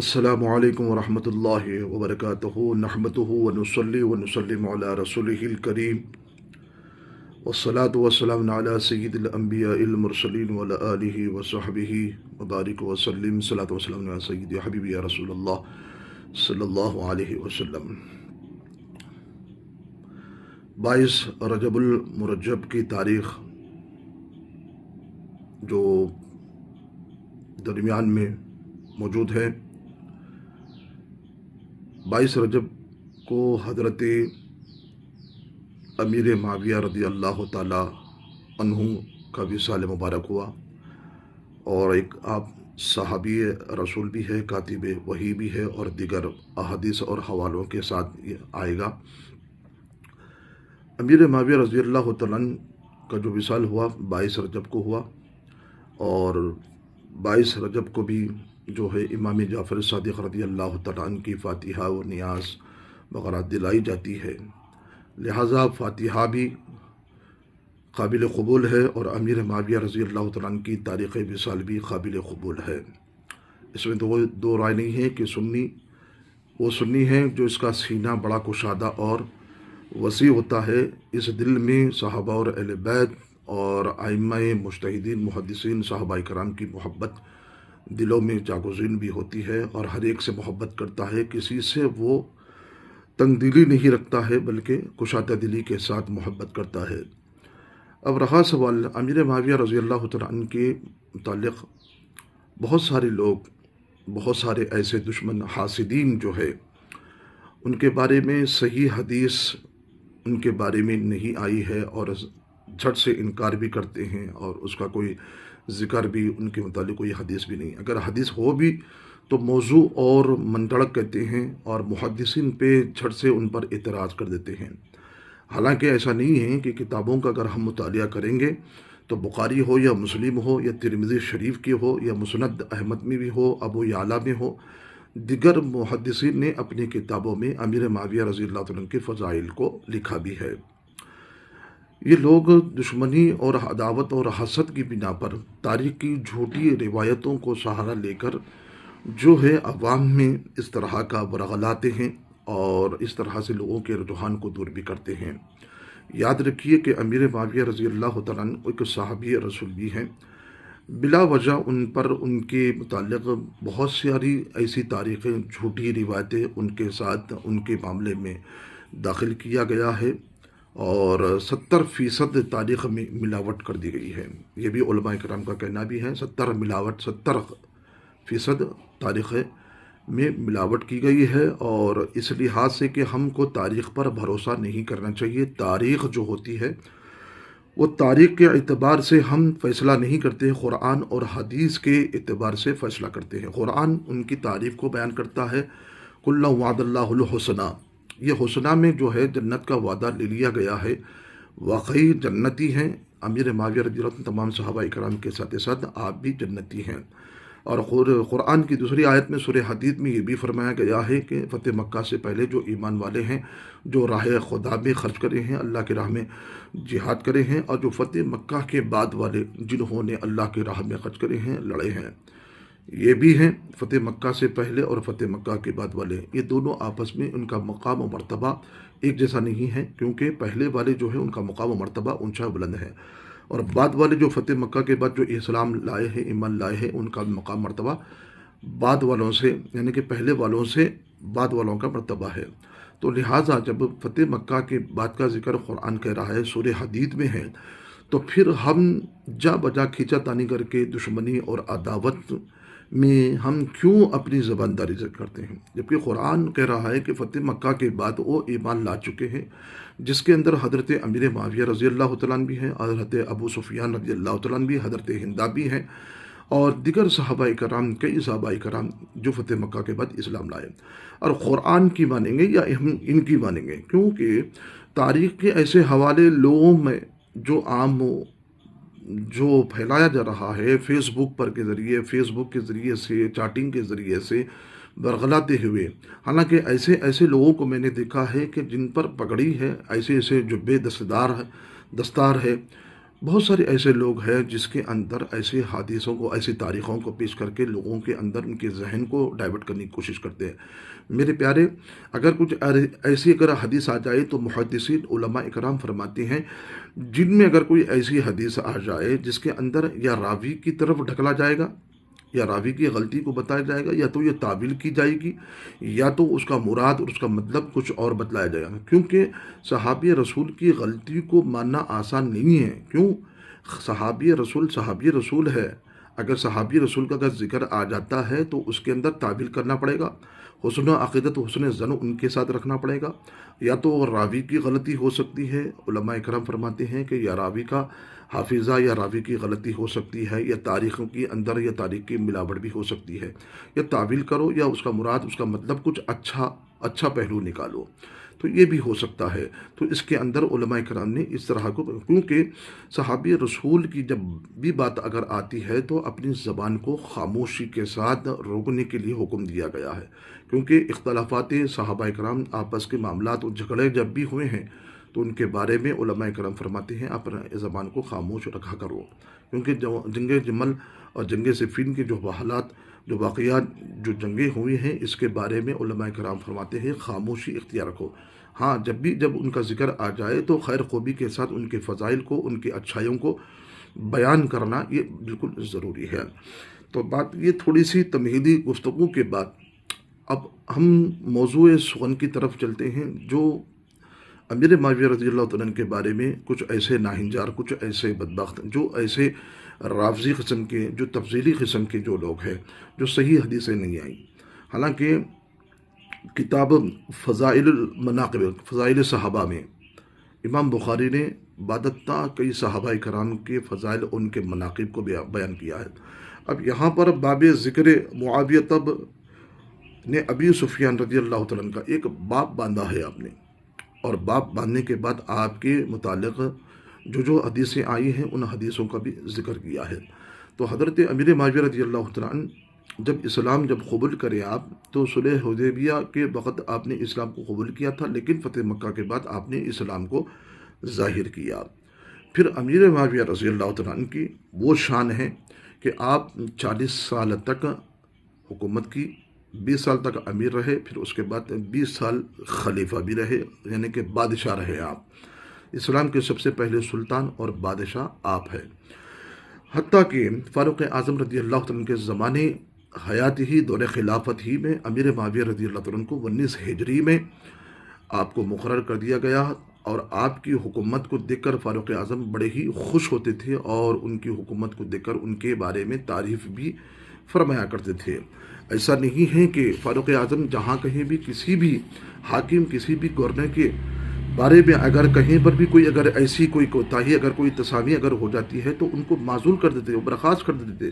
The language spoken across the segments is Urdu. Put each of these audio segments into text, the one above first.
السلام علیکم ورحمۃ اللہ وبرکاتہ نحمدہ ونصلی ونسلم علی رسولہ الکریم والصلاة والسلام علی سید الانبیاء المرسلین وعلی آلہ وصحبہ وبارک وسلم صلاۃ وسلام علی سید حبیبی یا رسول اللہ صلی اللہ علیہ وسلم۔ 22 رجب المرجب کی تاریخ جو درمیان میں موجود ہے، 22 رجب کو حضرت امیر معاویہ رضی اللہ تعالی عنہ کا وصال مبارک ہوا، اور ایک آپ صحابی رسول بھی ہے، کاتب وحی بھی ہے، اور دیگر احادیث اور حوالوں کے ساتھ یہ آئے گا۔ امیر معاویہ رضی اللہ تعالیٰ عنہ کا جو وصال ہوا 22 رجب کو ہوا، اور 22 رجب کو بھی جو ہے امام جعفر صادق رضی اللہ تعالیٰ عنہ کی فاتحہ و نیاز وغیرہ دلائی جاتی ہے، لہٰذا فاتحہ بھی قابل قبول ہے، اور امیر معاویہ رضی اللہ تعالیٰ عنہ کی تاریخ وصال بھی قابل قبول ہے۔ اس میں دو رائے نہیں ہے کہ وہ سنی ہے جو اس کا سینہ بڑا کشادہ اور وسیع ہوتا ہے، اس دل میں صحابہ اور اہل بیت اور ائمہ مجتہدین محدثین صحابہ کرام کی محبت دلوں میں جاگزین بھی ہوتی ہے، اور ہر ایک سے محبت کرتا ہے، کسی سے وہ تنگ دلی نہیں رکھتا ہے بلکہ کشادہ دلی کے ساتھ محبت کرتا ہے۔ اب رہا سوال امیر معاویہ رضی اللہ تعالیٰ عنہ کے متعلق، بہت سارے لوگ، بہت سارے ایسے دشمن حاسدین جو ہے، ان کے بارے میں صحیح حدیث ان کے بارے میں نہیں آئی ہے، اور جھٹ سے انکار بھی کرتے ہیں، اور اس کا کوئی ذکر بھی ان کے متعلق کوئی حدیث بھی نہیں۔ اگر حدیث ہو بھی تو موضوع اور منطلق کہتے ہیں، اور محدثین پہ جھٹ سے ان پر اعتراض کر دیتے ہیں۔ حالانکہ ایسا نہیں ہے کہ کتابوں کا اگر ہم مطالعہ کریں گے تو بخاری ہو یا مسلم ہو یا ترمذی شریف کی ہو یا مسند احمد میں بھی ہو، ابو یعلا میں ہو، دیگر محدثین نے اپنی کتابوں میں امیر معاویہ رضی اللہ عنہ کے فضائل کو لکھا بھی ہے۔ یہ لوگ دشمنی اور عداوت اور حسد کی بنا پر تاریخ کی جھوٹی روایتوں کو سہارا لے کر جو ہے عوام میں اس طرح کا ورغلاتے ہیں، اور اس طرح سے لوگوں کے رجحان کو دور بھی کرتے ہیں۔ یاد رکھیے کہ امیر معاویہ رضی اللہ تعالیٰ عنہ ایک صحابی رسول بھی ہیں، بلا وجہ ان پر ان کے متعلق بہت ساری ایسی تاریخیں، جھوٹی روایتیں ان کے ساتھ ان کے معاملے میں داخل کیا گیا ہے، اور 70% تاریخ میں ملاوٹ کر دی گئی ہے۔ یہ بھی علماء کرام کا کہنا بھی ہے، 70% تاریخ میں ملاوٹ کی گئی ہے، اور اس لحاظ سے کہ ہم کو تاریخ پر بھروسہ نہیں کرنا چاہیے۔ تاریخ جو ہوتی ہے وہ تاریخ کے اعتبار سے ہم فیصلہ نہیں کرتے، قرآن اور حدیث کے اعتبار سے فیصلہ کرتے ہیں۔ قرآن ان کی تعریف کو بیان کرتا ہے، کُلًّا وعد اللہ الحسنی، یہ حسنہ میں جو ہے جنت کا وعدہ لے لیا گیا ہے، واقعی جنتی ہیں امیر معاویہ رضی اللہ عنہ، تمام صحابہ کرام کے ساتھ ساتھ آپ بھی جنتی ہیں۔ اور قرآن کی دوسری آیت میں سورہ حدید میں یہ بھی فرمایا گیا ہے کہ فتح مکہ سے پہلے جو ایمان والے ہیں، جو راہ خدا میں خرچ کرے ہیں، اللہ کی راہ میں جہاد کرے ہیں، اور جو فتح مکہ کے بعد والے جنہوں نے اللہ کی راہ میں خرچ کرے ہیں، لڑے ہیں، یہ بھی ہیں فتح مکہ سے پہلے اور فتح مکہ کے بعد والے، یہ دونوں آپس میں ان کا مقام و مرتبہ ایک جیسا نہیں ہے، کیونکہ پہلے والے جو ہیں ان کا مقام و مرتبہ اونچا بلند ہے، اور بعد والے جو فتح مکہ کے بعد جو اسلام لائے ہیں، ایمان لائے ہیں، ان کا مقام مرتبہ بعد والوں سے، یعنی کہ پہلے والوں سے بعد والوں کا مرتبہ ہے۔ تو لہٰذا جب فتح مکہ کے بعد کا ذکر قرآن کہہ رہا ہے، سورہ حدید میں ہے، تو پھر ہم جا بجا کھینچا تانی کر کے دشمنی اور عداوت میں ہم کیوں اپنی زبان داری کرتے ہیں، جبکہ قرآن کہہ رہا ہے کہ فتح مکہ کے بعد وہ ایمان لا چکے ہیں، جس کے اندر حضرت امیر معاویہ رضی اللہ تعالیٰ عنہ بھی ہیں، حضرت ابو سفیان رضی اللہ تعالیٰ عنہ بھی، حضرت ہندہ بھی ہیں، اور دیگر صحابہ کرام، کئی صحابہ کرام جو فتح مکہ کے بعد اسلام لائے، اور قرآن کی مانیں گے یا ہم ان کی مانیں گے، کیونکہ تاریخ کے ایسے حوالے لوگوں میں جو عام جو پھیلایا جا رہا ہے فیس بک پر کے ذریعے، فیس بک کے ذریعے سے، چیٹنگ کے ذریعے سے برغلاتے ہوئے، حالانکہ ایسے لوگوں کو میں نے دیکھا ہے کہ جن پر پگڑی ہے، ایسے جو بے دستار ہے بہت سارے ایسے لوگ ہیں جس کے اندر ایسے حادثوں کو، ایسی تاریخوں کو پیش کر کے لوگوں کے اندر ان کے ذہن کو ڈائیورٹ کرنے کی کوشش کرتے ہیں۔ میرے پیارے، اگر کچھ ایسی اگر حدیث آ جائے تو محدثین علماء اکرام فرماتے ہیں، جن میں اگر کوئی ایسی حدیث آ جائے جس کے اندر یا راوی کی طرف ڈھکلا جائے گا، یا راوی کی غلطی کو بتایا جائے گا، یا تو یہ تعویل کی جائے گی، یا تو اس کا مراد اور اس کا مطلب کچھ اور بتلایا جائے گا، کیونکہ صحابی رسول کی غلطی کو ماننا آسان نہیں ہے۔ کیوں؟ صحابی رسول ہے۔ اگر صحابی رسول کا اگر ذکر آ جاتا ہے تو اس کے اندر تعویل کرنا پڑے گا، حسن عقیدت حسن ظن ان کے ساتھ رکھنا پڑے گا، یا تو راوی کی غلطی ہو سکتی ہے، علماء کرام فرماتے ہیں کہ یا راوی کا حافظہ یا راوی کی غلطی ہو سکتی ہے، یا تاریخوں کے اندر یا تاریخ کی ملاوٹ بھی ہو سکتی ہے، یا تعویل کرو یا اس کا مراد اس کا مطلب کچھ اچھا پہلو نکالو، تو یہ بھی ہو سکتا ہے۔ تو اس کے اندر علماء کرام نے اس طرح کو، کیونکہ صحابی رسول کی جب بھی بات اگر آتی ہے تو اپنی زبان کو خاموشی کے ساتھ روکنے کے لیے حکم دیا گیا ہے، کیونکہ اختلافات صحابہ کرام آپس کے معاملات اور جھگڑے جب بھی ہوئے ہیں تو ان کے بارے میں علماء کرام فرماتے ہیں اپنے زبان کو خاموش رکھا کرو، کیونکہ جنگ جمل اور جنگ صفین کے جو حالات، جو واقعات، جو جنگیں ہوئی ہیں، اس کے بارے میں علماء کرام فرماتے ہیں خاموشی اختیار رکھو۔ ہاں، جب ان کا ذکر آ جائے تو خیر خوبی کے ساتھ ان کے فضائل کو، ان کی اچھائیوں کو بیان کرنا یہ بالکل ضروری ہے۔ تو بات یہ تھوڑی سی تمہیدی گفتگو کے بعد اب ہم موضوع سخن کی طرف چلتے ہیں، جو امیر معاویہ رضی اللہ تعالیٰ عنہ کے بارے میں کچھ ایسے ناہنجار، کچھ ایسے بدبخت، جو ایسے رافضی قسم کے، جو تفضیلی قسم کے جو لوگ ہیں، جو صحیح حدیثیں نہیں آئیں۔ حالانکہ کتاب فضائل المناقب، فضائل صحابہ میں امام بخاری نے بعدتا کئی صحابہ کرام کے فضائل، ان کے مناقب کو بیان کیا ہے۔ اب یہاں پر باب ذکر معاویہ تب نے ابی سفیان رضی اللہ تعالیٰ عنہ کا ایک باب باندھا ہے آپ نے، اور باب باندھنے کے بعد آپ کے متعلق جو حدیثیں آئی ہیں ان حدیثوں کا بھی ذکر کیا ہے۔ تو حضرت امیر معاویہ رضی اللہ تعالیٰ عنہ جب قبول کرے آپ، تو صلح حدیبیہ کے وقت آپ نے اسلام کو قبول کیا تھا، لیکن فتح مکہ کے بعد آپ نے اسلام کو ظاہر کیا۔ پھر امیر معاویہ رضی اللہ تعالیٰ عنہ کی وہ شان ہے کہ آپ 40 سال تک حکومت کی، 20 سال تک امیر رہے، پھر اس کے بعد 20 سال خلیفہ بھی رہے، یعنی کہ بادشاہ رہے آپ۔ اسلام کے سب سے پہلے سلطان اور بادشاہ آپ ہیں۔ حتیٰ کہ فاروق اعظم رضی اللہ عنہ کے زمانے حیات ہی، دور خلافت ہی میں امیر معاویہ رضی اللہ عنہ کو 19 ہجری میں آپ کو مقرر کر دیا گیا، اور آپ کی حکومت کو دیکھ کر فاروق اعظم بڑے ہی خوش ہوتے تھے، اور ان کی حکومت کو دیکھ کر ان کے بارے میں تعریف بھی فرمایا کرتے تھے۔ ایسا نہیں ہے کہ فاروق اعظم جہاں کہیں بھی کسی بھی حاکم، کسی بھی گورنر کے بارے میں اگر کہیں پر بھی کوئی اگر ایسی کوئی کوتاہی، اگر کوئی تسامی اگر ہو جاتی ہے تو ان کو معزول کر دیتے، برخاست کر دیتے،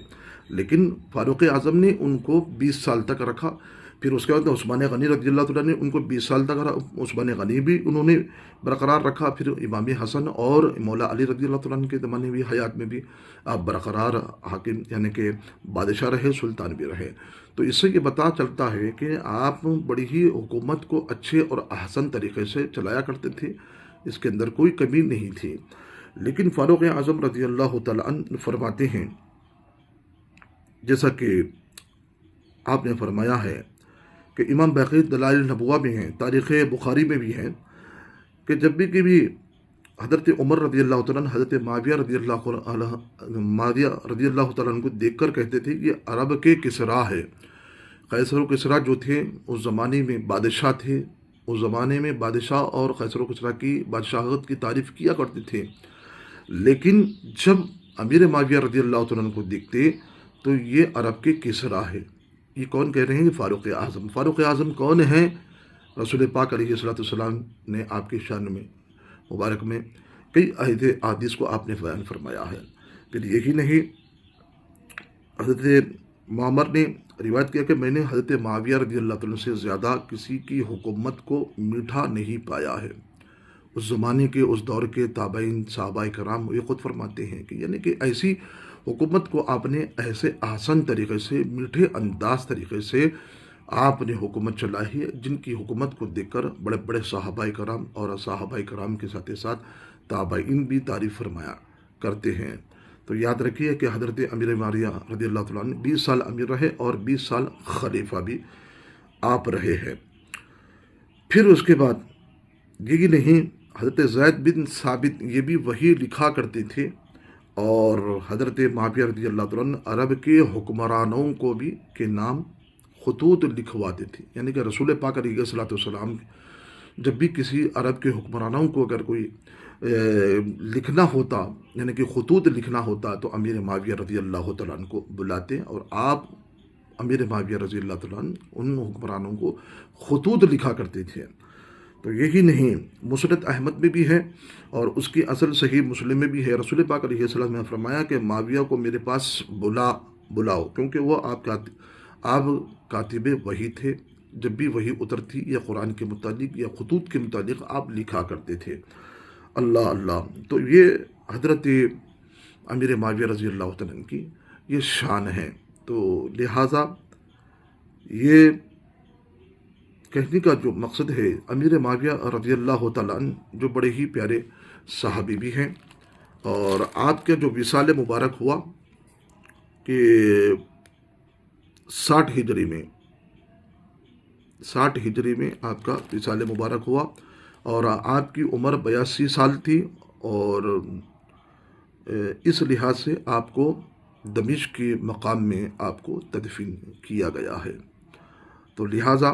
لیکن فاروق اعظم نے ان کو 20 سال تک رکھا۔ پھر اس کے بعد عثمان غنی رضی اللہ تعالیٰ نے ان کو 20 سال تک رکھا، عثمان غنی بھی انہوں نے برقرار رکھا۔ پھر امام حسن اور مولا علی رضی اللہ تعالیٰ عنہ کے زمانے بھی، حیات میں بھی آپ برقرار حاکم، یعنی کہ بادشاہ رہے، سلطان بھی رہے۔ تو اس سے یہ پتہ چلتا ہے کہ آپ بڑی ہی حکومت کو اچھے اور احسن طریقے سے چلایا کرتے تھے، اس کے اندر کوئی کمی نہیں تھی۔ لیکن فاروق اعظم رضی اللہ تعالیٰ عنہ فرماتے ہیں، جیسا کہ آپ نے فرمایا ہے کہ امام باقی دلائل النبوہ میں ہیں، تاریخ بخاری میں بھی ہیں، کہ جب بھی کبھی حضرت عمر رضی اللہ تعالیٰ عنہ حضرت معاویہ رضی اللہ تعالیٰ عنہ کو دیکھ کر کہتے تھے یہ عرب کے کسریٰ ہے۔ قیصر و کسریٰ جو تھے اس زمانے میں بادشاہ تھے، اس زمانے میں بادشاہ اور قیصر و کسریٰ کی بادشاہت کی تعریف کیا کرتے تھے، لیکن جب امیر معاویہ رضی اللہ تعالیٰ عنہ کو دیکھتے تو یہ عرب کے کسریٰ ہے۔ یہ کون کہہ رہے ہیں؟ فاروق اعظم۔ فاروق اعظم کون ہیں؟ رسول پاک علیہ الصلوۃ والسلام نے آپ کی شان میں مبارک میں کئی احادیث کو آپ نے بیان فرمایا ہے۔ پھر یہی نہیں، حضرت معمر نے روایت کیا کہ میں نے حضرت معاویہ رضی اللہ تعالیٰ سے زیادہ کسی کی حکومت کو میٹھا نہیں پایا ہے۔ اس زمانے کے، اس دور کے تابعین، صحابہ کرام یہ خود فرماتے ہیں کہ یعنی کہ ایسی حکومت کو آپ نے ایسے آسان طریقے سے، میٹھے انداز طریقے سے آپ نے حکومت چلائی ہے، جن کی حکومت کو دیکھ کر بڑے بڑے صحابہ کرام اور صحابہ کرام کے ساتھ ساتھ تابعین بھی تعریف فرمایا کرتے ہیں۔ تو یاد رکھیے کہ حضرت امیر معاویہ رضی اللہ تعالیٰ عنہ 20 سال امیر رہے اور 20 سال خلیفہ بھی آپ رہے ہیں۔ پھر اس کے بعد یہی نہیں، حضرت زید بن ثابت یہ بھی وہی لکھا کرتے تھے، اور حضرت معاویہ رضی اللہ تعالیٰ عنہ عرب کے حکمرانوں کو بھی کے نام خطوط لکھواتے تھے، یعنی کہ رسول پاک علیہ الصلوۃ والسلام جب بھی کسی عرب کے حکمرانوں کو اگر کوئی لکھنا ہوتا، یعنی کہ خطوط لکھنا ہوتا، تو امیر معاویہ رضی اللہ تعالیٰ عنہ کو بلاتے، اور آپ امیر معاویہ رضی اللہ تعالیٰ عنہ ان حکمرانوں کو خطوط لکھا کرتے تھے۔ تو یہی نہیں، مسند احمد میں بھی ہے اور اس کی اصل صحیح مسلم میں بھی ہے، رسول پاک علیہ السلام نے فرمایا کہ معاویہ کو میرے پاس بلاؤ، کیونکہ وہ آپ کاتب وحی تھے، جب بھی وحی اترتی یا قرآن کے متعلق یا خطوط کے متعلق آپ لکھا کرتے تھے۔ اللہ اللہ، تو یہ حضرت امیر معاویہ رضی اللہ تعالیٰ عنہ کی یہ شان ہے۔ تو لہٰذا یہ کہنے کا جو مقصد ہے، امیر معاویہ رضی اللہ تعالیٰ عنہ جو بڑے ہی پیارے صحابی بھی ہیں، اور آپ کا جو وصال مبارک ہوا کہ 60 ہجری میں آپ کا وصال مبارک ہوا، اور آپ کی عمر 82 سال تھی، اور اس لحاظ سے آپ کو دمشق کے مقام میں آپ کو تدفین کیا گیا ہے۔ تو لہٰذا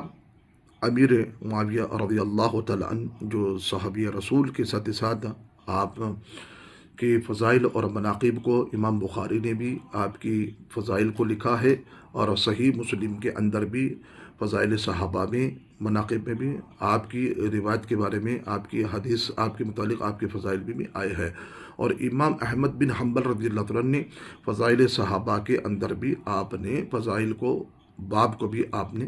امیر معاویہ رضی اللہ تعالیٰ عنہ جو صحابی رسول کے ساتھ ساتھ آپ کے فضائل اور مناقب کو امام بخاری نے بھی آپ کی فضائل کو لکھا ہے، اور صحیح مسلم کے اندر بھی فضائل صحابہ میں مناقب میں بھی آپ کی روایت کے بارے میں، آپ کی حدیث، آپ کے متعلق آپ کے فضائل بھی آئے ہیں، اور امام احمد بن حنبل رضی اللہ تعالیٰ نے فضائل صحابہ کے اندر بھی آپ نے فضائل کو باب کو بھی آپ نے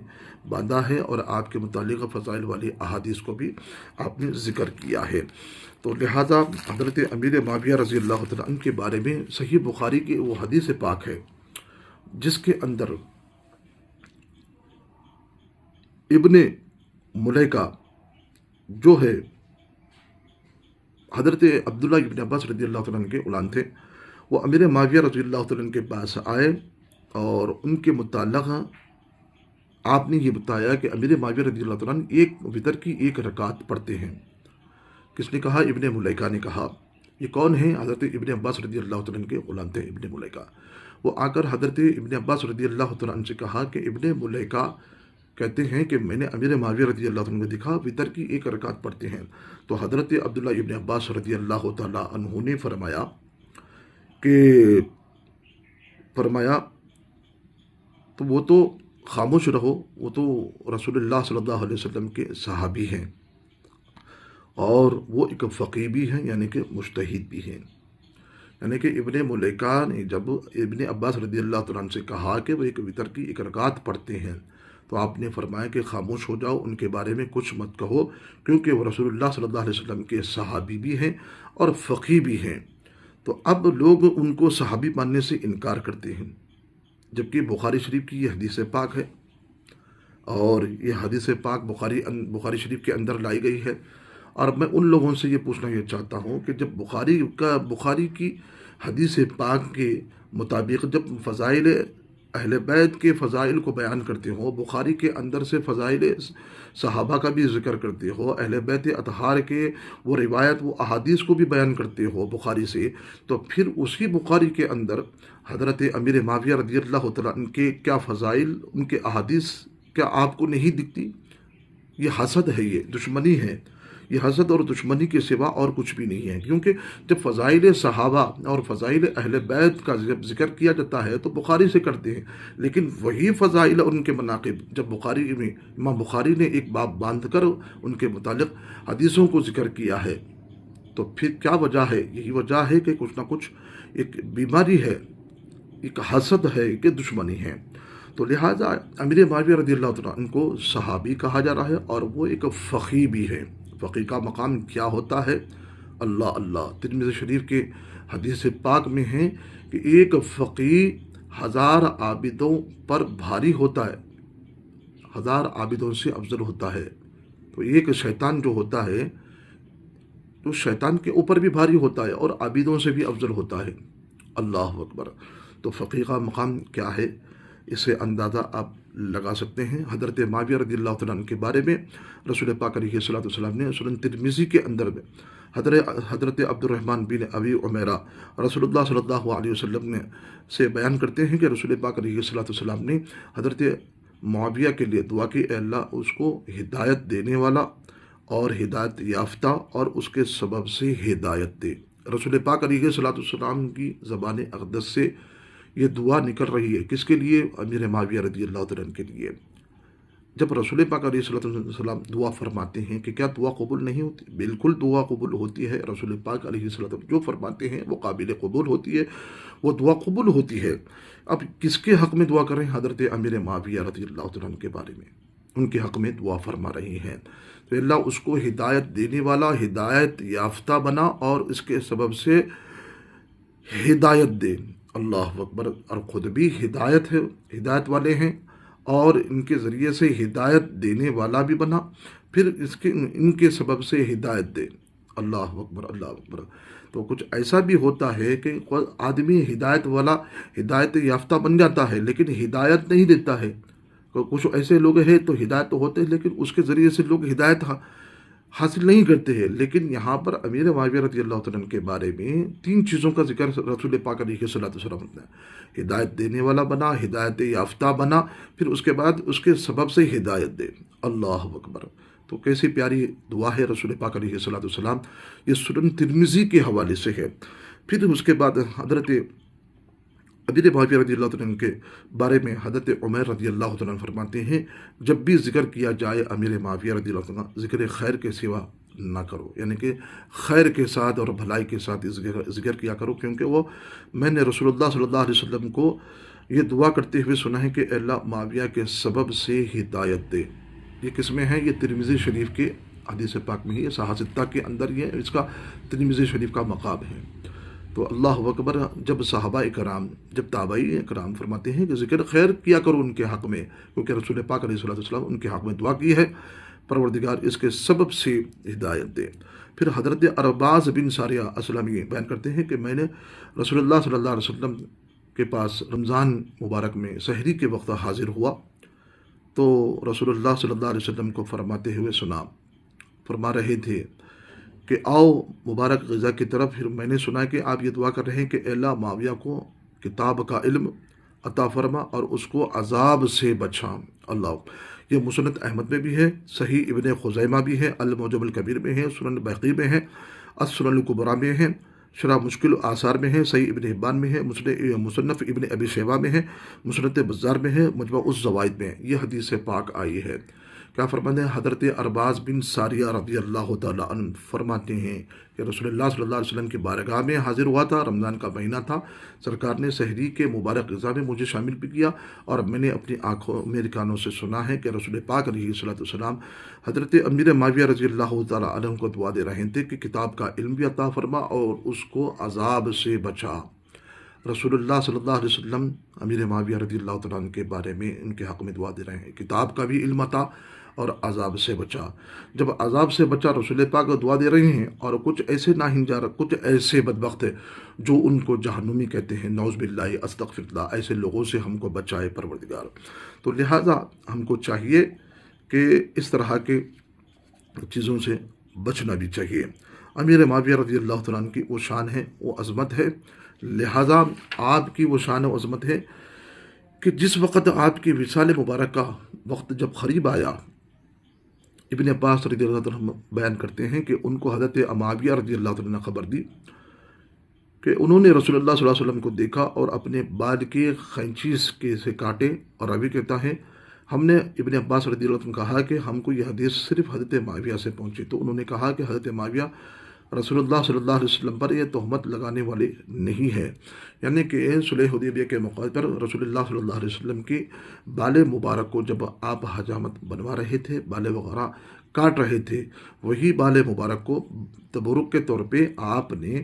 باندھا ہے، اور آپ کے متعلق فضائل والی احادیث کو بھی آپ نے ذکر کیا ہے۔ تو لہٰذا حضرت امیر معاویہ رضی اللہ تعالیٰ عنہ کے بارے میں صحیح بخاری کی وہ حدیث پاک ہے جس کے اندر ابن ملیکہ جو ہے حضرت عبداللہ ابن عباس رضی اللہ تعالیٰ عنہ کے اولاد تھے، وہ امیر معاویہ رضی اللہ تعالیٰ عنہ کے پاس آئے، اور ان کے متعلق آپ نے یہ بتایا کہ امیر معاویہ رضی اللہ تعالیٰ عنہ ایک وتر کی 1 رکعت پڑھتے ہیں۔ کس نے کہا؟ ابن ملیکہ نے کہا۔ یہ کون ہیں؟ حضرت ابن عباس رضی اللہ تعالیٰ عنہ کے غلام تھے ابن ملیکہ۔ وہ آ کر حضرت ابن عباس رضی اللہ تعالیٰ عنہ سے کہا کہ ابن ملیکہ کہتے ہیں کہ میں نے امیر معاویہ رضی اللہ تعالیٰ عنہ کو دیکھا وتر کی 1 رکعت پڑھتے ہیں۔ تو حضرت عبداللہ ابن عباس رضی اللہ تعالیٰ عنہ نے فرمایا تو وہ تو خاموش رہو، وہ تو رسول اللہ صلی اللہ علیہ وسلم کے صحابی ہیں، اور وہ ایک فقیہ بھی ہیں، یعنی کہ مجتہد بھی ہیں۔ یعنی کہ ابن ملیکہ نے جب ابن عباس رضی اللہ تعالیٰ عنہ سے کہا کہ وہ ایک وتر کی 1 رکعت پڑھتے ہیں، تو آپ نے فرمایا کہ خاموش ہو جاؤ، ان کے بارے میں کچھ مت کہو، کیونکہ وہ رسول اللہ صلی اللہ علیہ وسلم کے صحابی بھی ہیں اور فقیہ بھی ہیں۔ تو اب لوگ ان کو صحابی ماننے سے انکار کرتے ہیں، جبکہ بخاری شریف کی یہ حدیث پاک ہے، اور یہ حدیث پاک بخاری شریف کے اندر لائی گئی ہے۔ اور میں ان لوگوں سے یہ پوچھنا یہ چاہتا ہوں کہ جب بخاری کی حدیث پاک کے مطابق جب فضائل اہل بیت کے فضائل کو بیان کرتے ہو، بخاری کے اندر سے فضائل صحابہ کا بھی ذکر کرتے ہو، اہل بیت اطہار کے وہ روایت، وہ احادیث کو بھی بیان کرتے ہو بخاری سے، تو پھر اسی بخاری کے اندر حضرت امیر معاویہ رضی اللہ تعالیٰ عنہ کے کیا فضائل، ان کے احادیث کیا آپ کو نہیں دکھتی؟ یہ حسد ہے، یہ دشمنی ہے، یہ حسد اور دشمنی کے سوا اور کچھ بھی نہیں ہے۔ کیونکہ جب فضائل صحابہ اور فضائل اہل بیت کا جب ذکر کیا جاتا ہے تو بخاری سے کرتے ہیں، لیکن وہی فضائل اور ان کے مناقب جب بخاری میں امام بخاری نے ایک باب باندھ کر ان کے متعلق حدیثوں کو ذکر کیا ہے، تو پھر کیا وجہ ہے؟ یہی وجہ ہے کہ کچھ نہ کچھ ایک بیماری ہے، ایک حسد ہے، ایک دشمنی ہے۔ تو لہٰذا امیر معاویہ رضی اللہ تعالیٰ عنہ کو صحابی کہا جا رہا ہے، اور وہ ایک فقیہ بھی ہے۔ فقیہ کا مقام کیا ہوتا ہے؟ اللہ اللہ، ترمذی شریف کے حدیث پاک میں ہے کہ ایک فقیہ 1000 عابدوں پر بھاری ہوتا ہے، 1000 عابدوں سے افضل ہوتا ہے۔ تو ایک شیطان جو ہوتا ہے تو شیطان کے اوپر بھی بھاری ہوتا ہے اور عابدوں سے بھی افضل ہوتا ہے۔ اللہ اکبر۔ تو فقیہ کا مقام کیا ہے، اسے اندازہ آپ لگا سکتے ہیں۔ حضرت معاویہ رضی اللہ تعالیٰ عنہ کے بارے میں رسول پاک علیہ الصلوۃ والسلام نے سنن ترمذی کے اندر میں حضرت عبد الرحمن بن ابی عمیرہ رسول اللہ صلی اللہ علیہ وسلم نے سے بیان کرتے ہیں کہ رسول پاک علیہ الصلوۃ والسلام نے حضرت معاویہ کے لیے دعا کی، اے اللہ اس کو ہدایت دینے والا اور ہدایت یافتہ اور اس کے سبب سے ہدایت دے۔ رسول پاک علیہ الصلوۃ والسلام کی زبان اقدس سے یہ دعا نکل رہی ہے، کس کے لیے؟ امیر معاویہ رضی اللہ تعالیٰ عنہ کے لیے۔ جب رسول پاک علیہ الصلوۃ والسلام دعا فرماتے ہیں کہ کیا دعا قبول نہیں ہوتی؟ بالکل دعا قبول ہوتی ہے۔ رسول پاک علیہ الصلوۃ والسلام جو فرماتے ہیں وہ قابل قبول ہوتی ہے، وہ دعا قبول ہوتی ہے۔ اب کس کے حق میں دعا کریں؟ حضرت امیر معاویہ رضی اللہ تعالیٰ عنہ کے بارے میں، ان کے حق میں دعا فرما رہی ہیں۔ تو اللہ اس کو ہدایت دینے والا، ہدایت یافتہ بنا اور اس کے سبب سے ہدایت دے۔ اللہ اکبر۔ اور خود بھی ہدایت والے ہیں اور ان کے ذریعے سے ہدایت دینے والا بھی بنا، پھر ان کے سبب سے ہدایت دے۔ اللہ اکبر، اللہ اکبر۔ تو کچھ ایسا بھی ہوتا ہے کہ آدمی ہدایت والا، ہدایت یافتہ بن جاتا ہے لیکن ہدایت نہیں دیتا ہے۔ کچھ ایسے لوگ ہیں تو ہدایت تو ہوتے ہیں لیکن اس کے ذریعے سے لوگ ہدایت حاصل نہیں کرتے ہیں۔ لیکن یہاں پر امیر معاویہ رضی اللہ تعالیٰ عنہ کے بارے میں 3 چیزوں کا ذکر رسول پاک علیہ الصلوۃ والسلام نے، ہدایت دینے والا بنا، ہدایت یافتہ بنا، پھر اس کے بعد اس کے سبب سے ہدایت دے۔ اللہ اکبر۔ تو کیسی پیاری دعا ہے رسول پاک علیہ الصلوۃ والسلام، یہ سنن ترمذی کے حوالے سے ہے۔ پھر اس کے بعد حضرت امیر معاویہ رضی اللہ تعالیٰ عنہ کے بارے میں حضرت عمیر رضی اللہ تعالیٰ عنہ فرماتے ہیں، جب بھی ذکر کیا جائے امیر معاویہ رضی اللہ تعالیٰ عنہ، ذکر خیر کے سوا نہ کرو، یعنی کہ خیر کے ساتھ اور بھلائی کے ساتھ ذکر کیا کرو، کیونکہ میں نے رسول اللہ صلی اللہ علیہ وسلم کو یہ دعا کرتے ہوئے سنا ہے کہ اے اللہ معاویہ کے سبب سے ہدایت دے۔ یہ کس میں ہے؟ یہ ترمذی شریف کے حدیث پاک میں ہی، یہ صحاح ستہ کے اندر یہ اس کا ترمذی شریف کا مقام ہے۔ تو اللہ اکبر۔ جب صحابہ کرام، جب تابعی کرام فرماتے ہیں کہ ذکر خیر کیا کرو ان کے حق میں، کیونکہ رسول پاک علیہ الصلوۃ والسلام ان کے حق میں دعا کی ہے، پروردگار اس کے سبب سے ہدایت دے۔ پھر حضرت ارباز بن ساریہ اسلمی بیان کرتے ہیں کہ میں نے رسول اللہ صلی اللہ علیہ وسلم کے پاس رمضان مبارک میں سحری کے وقت حاضر ہوا تو رسول اللہ صلی اللہ علیہ وسلم کو فرماتے ہوئے سنا، فرما رہے تھے کہ آؤ مبارک غذا کی طرف۔ پھر میں نے سنا کہ آپ یہ دعا کر رہے ہیں کہ اے اللہ معاویہ کو کتاب کا علم عطا فرما اور اس کو عذاب سے بچا۔ اللہ، یہ مسند احمد میں بھی ہے، صحیح ابن خزیمہ بھی ہے، المعجم الکبیر میں ہے، سنن بہقی میں ہے، السنن الکبریٰ میں ہے، شرح مشکل آثار میں ہے، صحیح ابن حبان میں ہے، مصنف ابن ابی شیبہ میں ہے، مسند بزار میں ہے، مجمع الزوائد میں یہ حدیث پاک آئی ہے۔ کیا فرماتے ہیں؟ حضرت ارباز بن ساریہ رضی اللہ تعالیٰ عنہ فرماتے ہیں کہ رسول اللہ صلی اللہ علیہ وسلم کی بارگاہ میں حاضر ہوا تھا، رمضان کا مہینہ تھا، سرکار نے سحری کے مبارک غذا میں مجھے شامل بھی کیا اور میں نے اپنی آنکھوں میرے کانوں سے سنا ہے کہ رسول پاک علیہ الصلوۃ والسلام حضرت امیر معاویہ رضی اللہ تعالیٰ عنہ کو دعا دے رہے تھے کہ کتاب کا علم بھی عطا فرما اور اس کو عذاب سے بچا۔ رسول اللہ صلی اللہ علیہ وسلم امیر معاویہ رضی اللہ تعالیٰ عنہ کے بارے میں ان کے حق میں دعا دے رہے ہیں، کتاب کا بھی علم عطا اور عذاب سے بچا۔ جب عذاب سے بچا رسول پاک دعا دے رہے ہیں اور کچھ ایسے ناہنجار، کچھ ایسے بدبخت جو ان کو جہنمی کہتے ہیں، نعوذ باللہ استغفر اللہ، ایسے لوگوں سے ہم کو بچائے پروردگار۔ تو لہٰذا ہم کو چاہیے کہ اس طرح کے چیزوں سے بچنا بھی چاہیے۔ امیر معاویہ رضی اللہ تعالیٰ عنہ کی وہ شان ہے، وہ عظمت ہے، لہٰذا آپ کی وہ شان و عظمت ہے کہ جس وقت آپ کی وصال مبارک کا وقت جب قریب آیا، ابن عباس رضی اللہ عنہ بیان کرتے ہیں کہ ان کو حضرت معاویہ رضی اللہ عنہ نے خبر دی کہ انہوں نے رسول اللہ صلی اللہ علیہ وسلم کو دیکھا اور اپنے بال کے خینچی سے کاٹے، اور ابھی کہتا ہے ہم نے ابن عباس رضی اللہ عنہ کہا کہ ہم کو یہ حدیث صرف حضرت معاویہ سے پہنچی، تو انہوں نے کہا کہ حضرت معاویہ رسول اللہ صلی اللہ علیہ وسلم پر یہ تہمت لگانے والے نہیں ہے، یعنی کہ صلح حدیبیہ کے موقع پر رسول اللہ صلی اللہ علیہ وسلم کی بال مبارک کو جب آپ حجامت بنوا رہے تھے، بال وغیرہ کاٹ رہے تھے، وہی بال مبارک کو تبرک کے طور پہ آپ نے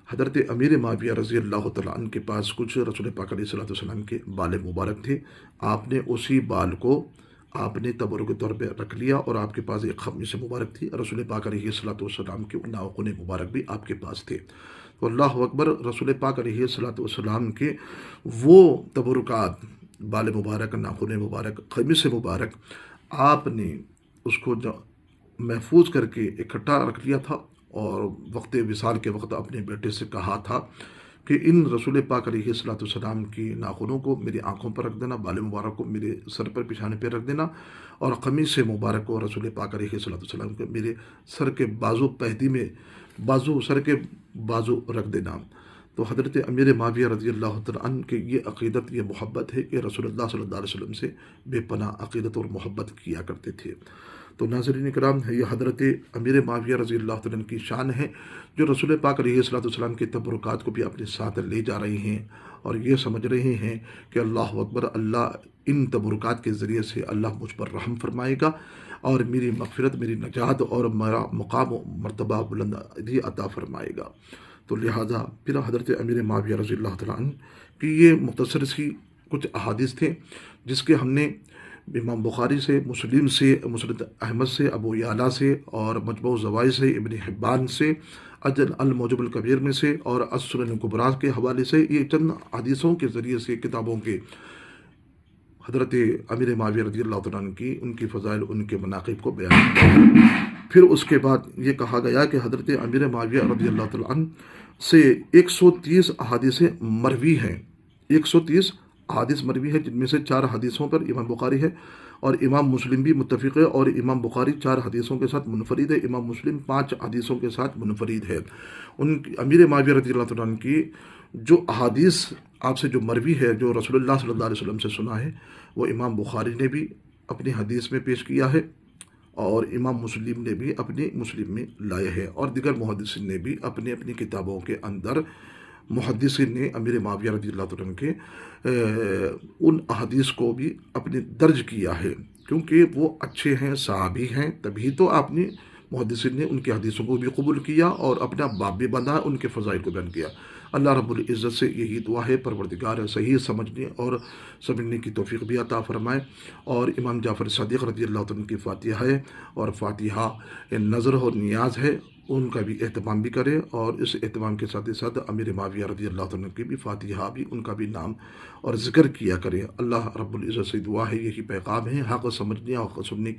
حضرت امیر معاویہ رضی اللہ تعالیٰ عنہ کے پاس کچھ رسول پاک علیہ الصلوۃ والسلام کے بال مبارک تھے، آپ نے اسی بال کو آپ نے تبرک کے طور پہ رکھ لیا، اور آپ کے پاس ایک خمیس مبارک تھی، رسول پاک علیہ الصلوۃ والسلام کے ناخن مبارک بھی آپ کے پاس تھے۔ تو اللہ اکبر، رسول پاک علیہ الصلوۃ والسلام کے وہ تبرکات، بال مبارک، ناخن مبارک، خمیس مبارک، آپ نے اس کو محفوظ کر کے اکٹھا رکھ لیا تھا، اور وقت وصال کے وقت اپنے بیٹے سے کہا تھا کہ ان رسول پاک علیہ الصلوۃ والسلام کی ناخنوں کو میری آنکھوں پر رکھ دینا، بال مبارک کو میرے سر پر، پیشانے پہ رکھ دینا، اور قمیص مبارک کو رسول پاک علیہ الصلوۃ والسلام کو میرے سر کے بازو پہدی میں، سر کے بازو رکھ دینا۔ تو حضرت امیر معاویہ رضی اللہ تعالیٰ عنہ کی یہ عقیدت، یہ محبت ہے کہ رسول اللہ صلی اللہ علیہ وسلم سے بے پناہ عقیدت اور محبت کیا کرتے تھے۔ تو ناظرین کرام، یہ حضرت امیر معاویہ رضی اللہ تعالیٰ عنہ کی شان ہے، جو رسول پاک علیہ الصلوۃ والسلام کے تبرکات کو بھی اپنے ساتھ لے جا رہے ہیں، اور یہ سمجھ رہے ہیں کہ اللہ اکبر، اللہ ان تبرکات کے ذریعے سے اللہ مجھ پر رحم فرمائے گا، اور میری مغفرت، میری نجات اور میرا مقام و مرتبہ بلندی عطا فرمائے گا۔ تو لہٰذا پھر حضرت امیر معاویہ رضی اللہ تعالیٰ عنہ کی یہ مختصر سی کچھ احادیث تھے، جس کے ہم نے امام بخاری سے، مسلم سے، مسند احمد سے، ابو یعلا سے، اور مجموع الزوائد سے، ابن حبان سے، المعجم الکبیر میں سے، اور السنن الکبریٰ کے حوالے سے، یہ چند حدیثوں کے ذریعے سے، کتابوں کے، حضرت امیر معاویہ رضی اللہ تعالیٰ عنہ کی، ان کی فضائل، ان کے مناقب کو بیان کیا۔ پھر اس کے بعد یہ کہا گیا کہ حضرت امیر معاویہ رضی اللہ تعالیٰ عنہ سے 130 احادیث مروی ہیں، 130 احادیث مروی ہے، جن میں سے 4 حدیثوں پر امام بخاری ہے، اور امام مسلم بھی متفق ہے، اور امام بخاری 4 حدیثوں کے ساتھ منفرد ہے، امام مسلم 5 حدیثوں کے ساتھ منفرد ہے۔ ان امیر معاویہ رضی اللہ تعالیٰ عنہ کی جو احادیث آپ سے جو مروی ہے، جو رسول اللہ صلی اللہ علیہ وسلم سے سنا ہے، وہ امام بخاری نے بھی اپنی حدیث میں پیش کیا ہے، اور امام مسلم نے بھی اپنی مسلم میں لائے ہیں، اور دیگر محدثین نے بھی اپنی اپنی کتابوں کے اندر، محدثین نے امیر معاویہ رضی اللہ عنہ کے ان احادیث کو بھی اپنے درج کیا ہے، کیونکہ وہ اچھے ہیں، صحابی ہیں، تبھی تو آپ نے محدثین نے ان کی حدیثوں کو بھی قبول کیا، اور اپنا باب بھی بندھا، ان کے فضائل کو بیان کیا۔ اللہ رب العزت سے یہی دعا ہے، پروردگار صحیح سمجھنے اور سمجھنے کی توفیق بھی عطا فرمائے، اور امام جعفر صادق رضی اللہ عنہ کی فاتحہ ہے، اور فاتحہ نظر اور نیاز ہے، ان کا بھی اہتمام بھی کرے، اور اس اہتمام کے ساتھ ساتھ امیر معاویہ رضی اللہ عنہ کی بھی فاتحہ بھی، ان کا بھی نام اور ذکر کیا کرے۔ اللہ رب العزت سے دعا ہے، یہی پیغام ہے، حق سمجھنے اور حق سننے کی